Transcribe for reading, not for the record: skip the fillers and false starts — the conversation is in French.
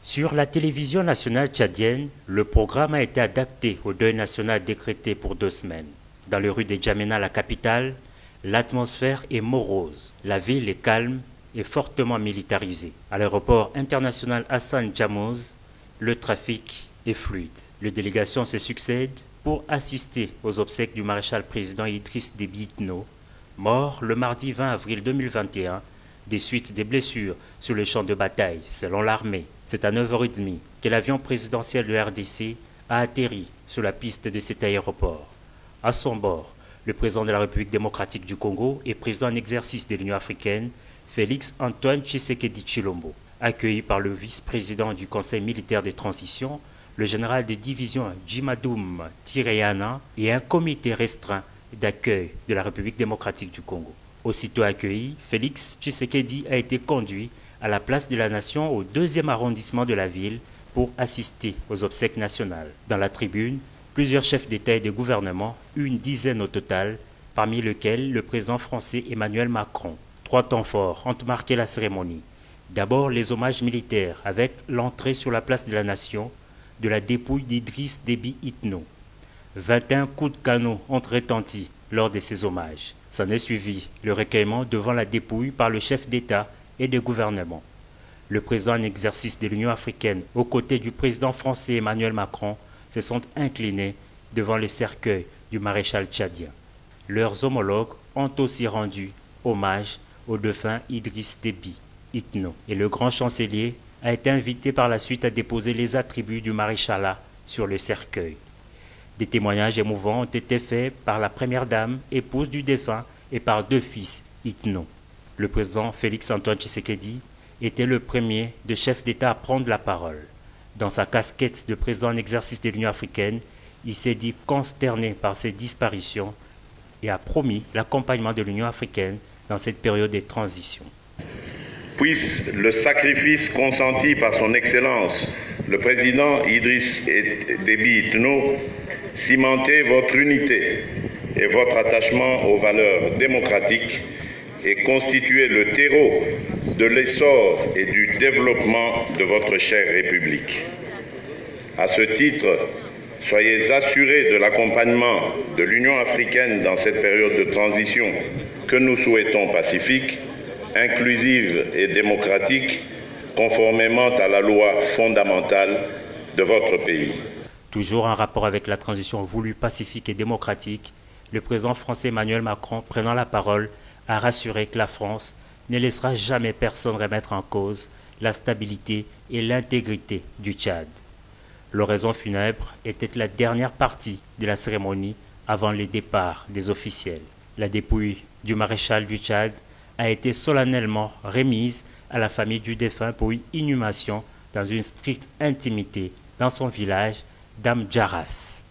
Sur la télévision nationale tchadienne, le programme a été adapté au deuil national décrété pour 2 semaines. Dans les rues de Djamena, la capitale, l'atmosphère est morose. La ville est calme et fortement militarisée. À l'aéroport international Hassan Djamouz, le trafic est fluide. Les délégations se succèdent pour assister aux obsèques du maréchal président Idriss Déby Itno, mort le mardi 20 avril 2021 des suites des blessures sur le champ de bataille, selon l'armée. C'est à 9h30 que l'avion présidentiel de RDC a atterri sur la piste de cet aéroport. À son bord, le président de la République démocratique du Congo et président en exercice de l'Union africaine, Félix Antoine Tshisekedi Tshilombo, accueilli par le vice-président du Conseil militaire de transition, le général de division Djimadoum Tireyana et un comité restreint d'accueil de la République démocratique du Congo. Aussitôt accueilli, Félix Tshisekedi a été conduit à la place de la Nation au 2e arrondissement de la ville pour assister aux obsèques nationales. Dans la tribune, plusieurs chefs d'État et de gouvernement, une dizaine au total, parmi lesquels le président français Emmanuel Macron. 3 temps forts ont marqué la cérémonie. D'abord les hommages militaires avec l'entrée sur la place de la Nation de la dépouille d'Idriss Déby Itno. 21 coups de canon ont retenti lors de ces hommages. S'en est suivi le recueillement devant la dépouille par le chef d'État et de gouvernement. Le président en exercice de l'Union africaine, aux côtés du président français Emmanuel Macron, se sont inclinés devant le cercueil du maréchal tchadien. Leurs homologues ont aussi rendu hommage au défunt Idriss Déby Itno. Et le grand chancelier a été invité par la suite à déposer les attributs du maréchalat sur le cercueil. Des témoignages émouvants ont été faits par la première dame, épouse du défunt, et par 2 fils Itno. Le président Félix Antoine Tshisekedi était le premier des chefs d'État à prendre la parole. Dans sa casquette de président en exercice de l'Union africaine, il s'est dit consterné par ces disparitions et a promis l'accompagnement de l'Union africaine dans cette période de transition. Puisse le sacrifice consenti par son Excellence, le président Idriss Déby Itno, cimenter votre unité et votre attachement aux valeurs démocratiques et constituer le terreau de l'essor et du développement de votre chère République. À ce titre, soyez assurés de l'accompagnement de l'Union africaine dans cette période de transition que nous souhaitons pacifique, inclusive et démocratique, conformément à la loi fondamentale de votre pays. Toujours en rapport avec la transition voulue pacifique et démocratique, le président français Emmanuel Macron, prenant la parole, a rassuré que la France ne laissera jamais personne remettre en cause la stabilité et l'intégrité du Tchad. L'oraison funèbre était la dernière partie de la cérémonie avant le départ des officiels. La dépouille du maréchal du Tchad a été solennellement remise à la famille du défunt pour une inhumation dans une stricte intimité dans son village d'Amdjaras.